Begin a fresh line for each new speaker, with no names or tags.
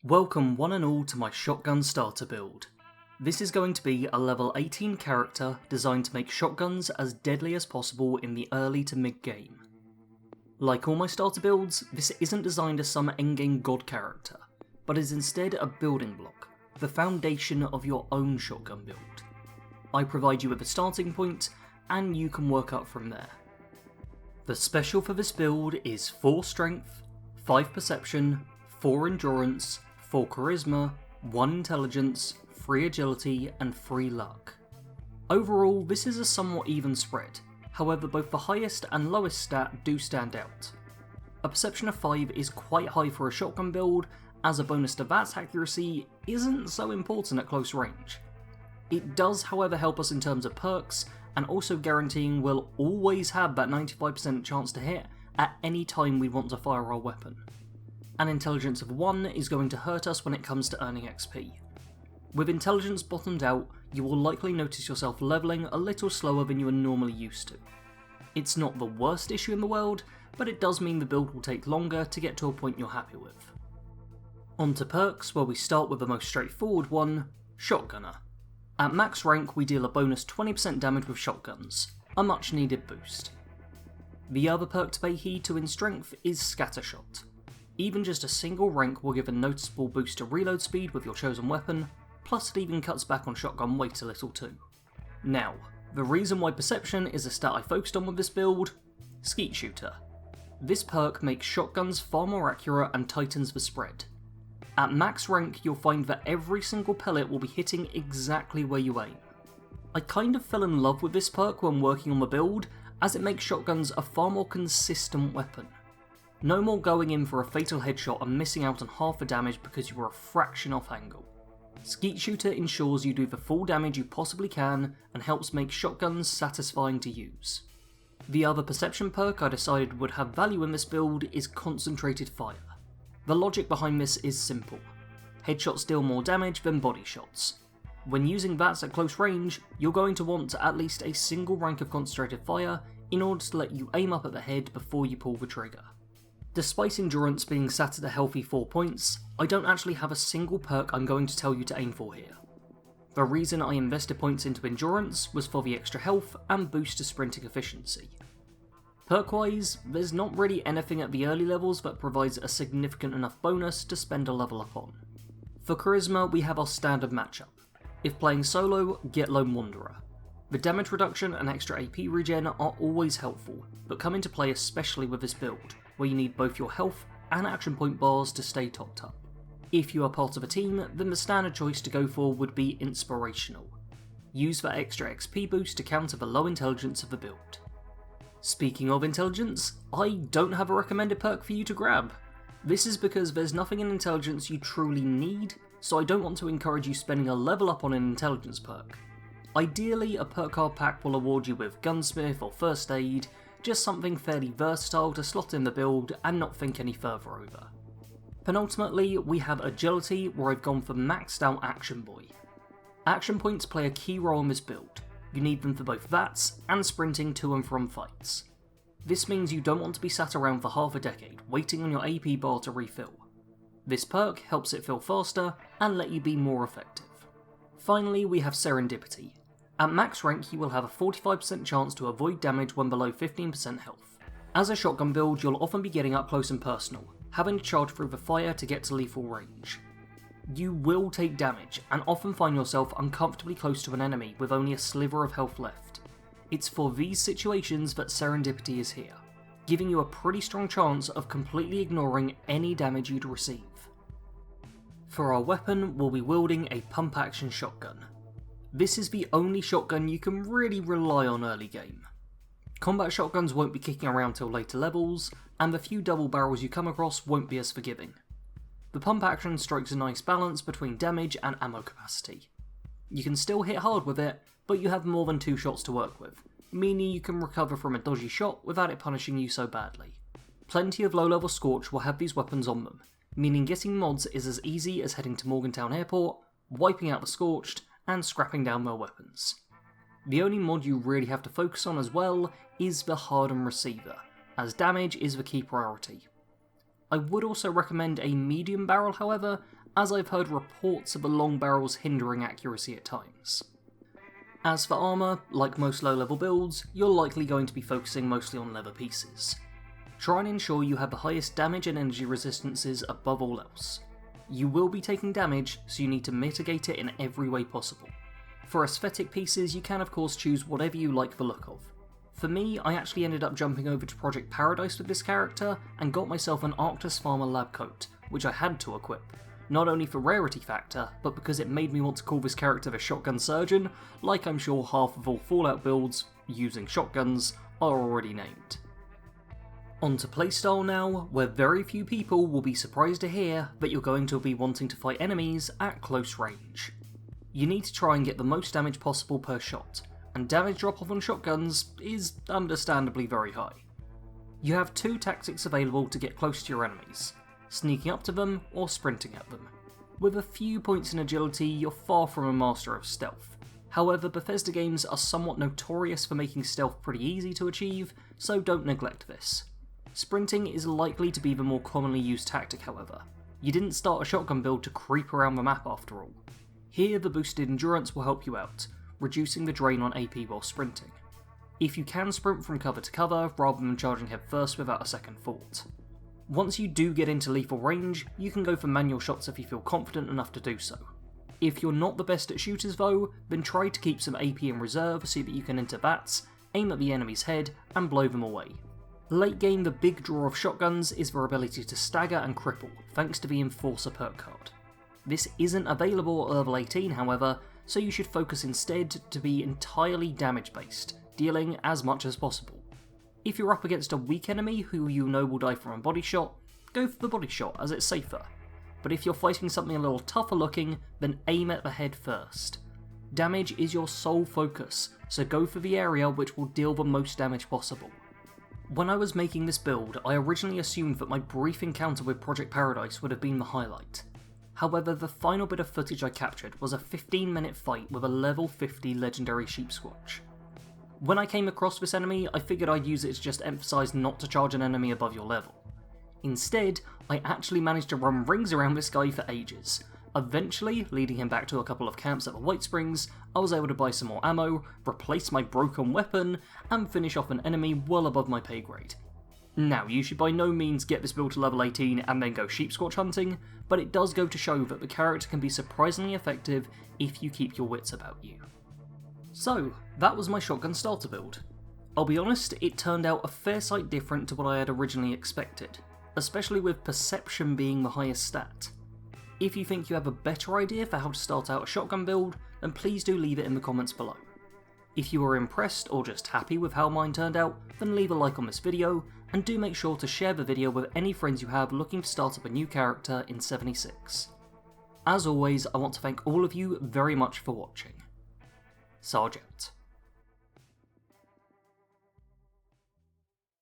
Welcome one and all to my shotgun starter build. This is going to be a level 18 character designed to make shotguns as deadly as possible in the early to mid game. Like all my starter builds, this isn't designed as some endgame god character, but is instead a building block, the foundation of your own shotgun build. I provide you with a starting point, and you can work up from there. The special for this build is 4 strength, 5 perception, 4 endurance, 4 charisma, 1 intelligence, 3 agility, and 3 luck. Overall, this is a somewhat even spread, however both the highest and lowest stat do stand out. A perception of 5 is quite high for a shotgun build, as a bonus to VATS accuracy isn't so important at close range. It does however help us in terms of perks, and also guaranteeing we'll always have that 95% chance to hit at any time we want to fire our weapon. An intelligence of 1 is going to hurt us when it comes to earning XP. With intelligence bottomed out, you will likely notice yourself leveling a little slower than you are normally used to. It's not the worst issue in the world, but it does mean the build will take longer to get to a point you're happy with. On to perks, where we start with the most straightforward one, Shotgunner. At max rank we deal a bonus 20% damage with shotguns, a much needed boost. The other perk to pay heed to in strength is Scattershot. Even just a single rank will give a noticeable boost to reload speed with your chosen weapon, plus it even cuts back on shotgun weight a little too. Now, the reason why perception is a stat I focused on with this build, Skeet Shooter. This perk makes shotguns far more accurate and tightens the spread. At max rank you'll find that every single pellet will be hitting exactly where you aim. I kind of fell in love with this perk when working on the build, as it makes shotguns a far more consistent weapon. No more going in for a fatal headshot and missing out on half the damage because you were a fraction off angle. Skeet Shooter ensures you do the full damage you possibly can and helps make shotguns satisfying to use. The other perception perk I decided would have value in this build is Concentrated Fire. The logic behind this is simple. Headshots deal more damage than body shots. When using VATS at close range, you're going to want at least a single rank of Concentrated Fire in order to let you aim up at the head before you pull the trigger. Despite endurance being sat at a healthy 4 points, I don't actually have a single perk I'm going to tell you to aim for here. The reason I invested points into endurance was for the extra health and boost to sprinting efficiency. Perk-wise, there's not really anything at the early levels that provides a significant enough bonus to spend a level up on. For charisma, we have our standard matchup. If playing solo, get Lone Wanderer. The damage reduction and extra AP regen are always helpful, but come into play especially with this build, where you need both your health and action point bars to stay topped up. If you are part of a team, then the standard choice to go for would be Inspirational. Use that extra XP boost to counter the low intelligence of the build. Speaking of intelligence, I don't have a recommended perk for you to grab. This is because there's nothing in intelligence you truly need, so I don't want to encourage you spending a level up on an intelligence perk. Ideally, a perk card pack will award you with Gunsmith or First Aid, just something fairly versatile to slot in the build and not think any further over. Penultimately, we have Agility, where I've gone for maxed out Action Boy. Action points play a key role in this build. You need them for both VATS and sprinting to and from fights. This means you don't want to be sat around for half a decade waiting on your AP bar to refill. This perk helps it fill faster and let you be more effective. Finally, we have Serendipity. At max rank you will have a 45% chance to avoid damage when below 15% health. As a shotgun build you'll often be getting up close and personal, having to charge through the fire to get to lethal range. You will take damage and often find yourself uncomfortably close to an enemy with only a sliver of health left. It's for these situations that Serendipity is here, giving you a pretty strong chance of completely ignoring any damage you'd receive. For our weapon, we'll be wielding a pump action shotgun. This is the only shotgun you can really rely on early game. Combat shotguns won't be kicking around till later levels, and the few double barrels you come across won't be as forgiving. The pump action strikes a nice balance between damage and ammo capacity. You can still hit hard with it, but you have more than 2 shots to work with, meaning you can recover from a dodgy shot without it punishing you so badly. Plenty of low-level Scorch will have these weapons on them, meaning getting mods is as easy as heading to Morgantown Airport, wiping out the Scorched, and scrapping down their weapons. The only mod you really have to focus on as well is the Hardened Receiver, as damage is the key priority. I would also recommend a medium barrel however, as I've heard reports of the long barrels hindering accuracy at times. As for armour, like most low level builds, you're likely going to be focusing mostly on leather pieces. Try and ensure you have the highest damage and energy resistances above all else. You will be taking damage, so you need to mitigate it in every way possible. For aesthetic pieces, you can of course choose whatever you like the look of. For me, I actually ended up jumping over to Project Paradise with this character and got myself an Arctis Farmer lab coat, which I had to equip. Not only for rarity factor, but because it made me want to call this character the Shotgun Surgeon, like I'm sure half of all Fallout builds using shotguns are already named. On to playstyle now, where very few people will be surprised to hear that you're going to be wanting to fight enemies at close range. You need to try and get the most damage possible per shot, and damage drop-off on shotguns is understandably very high. You have two tactics available to get close to your enemies: sneaking up to them or sprinting at them. With a few points in agility, you're far from a master of stealth. However, Bethesda games are somewhat notorious for making stealth pretty easy to achieve, so don't neglect this. Sprinting is likely to be the more commonly used tactic, however. You didn't start a shotgun build to creep around the map after all. Here the boosted endurance will help you out, reducing the drain on AP while sprinting. If you can sprint from cover to cover rather than charging head first without a second thought. Once you do get into lethal range, you can go for manual shots if you feel confident enough to do so. If you're not the best at shooters though, then try to keep some AP in reserve so that you can enter bats, aim at the enemy's head, and blow them away. Late game, the big draw of shotguns is their ability to stagger and cripple, thanks to the Enforcer perk card. This isn't available at level 18 however, so you should focus instead to be entirely damage based, dealing as much as possible. If you're up against a weak enemy who you know will die from a body shot, go for the body shot as it's safer. But if you're fighting something a little tougher looking, then aim at the head first. Damage is your sole focus, so go for the area which will deal the most damage possible. When I was making this build, I originally assumed that my brief encounter with Project Paradise would have been the highlight. However, the final bit of footage I captured was a 15-minute fight with a level 50 legendary Sheepsquatch. When I came across this enemy, I figured I'd use it to just emphasise not to charge an enemy above your level. Instead, I actually managed to run rings around this guy for ages. Eventually, leading him back to a couple of camps at the White Springs, I was able to buy some more ammo, replace my broken weapon, and finish off an enemy well above my pay grade. Now, you should by no means get this build to level 18 and then go Sheepsquatch hunting, but it does go to show that the character can be surprisingly effective if you keep your wits about you. So, that was my shotgun starter build. I'll be honest, it turned out a fair sight different to what I had originally expected, especially with perception being the highest stat. If you think you have a better idea for how to start out a shotgun build, then please do leave it in the comments below. If you are impressed or just happy with how mine turned out, then leave a like on this video, and do make sure to share the video with any friends you have looking to start up a new character in 76. As always, I want to thank all of you very much for watching. Sarge out.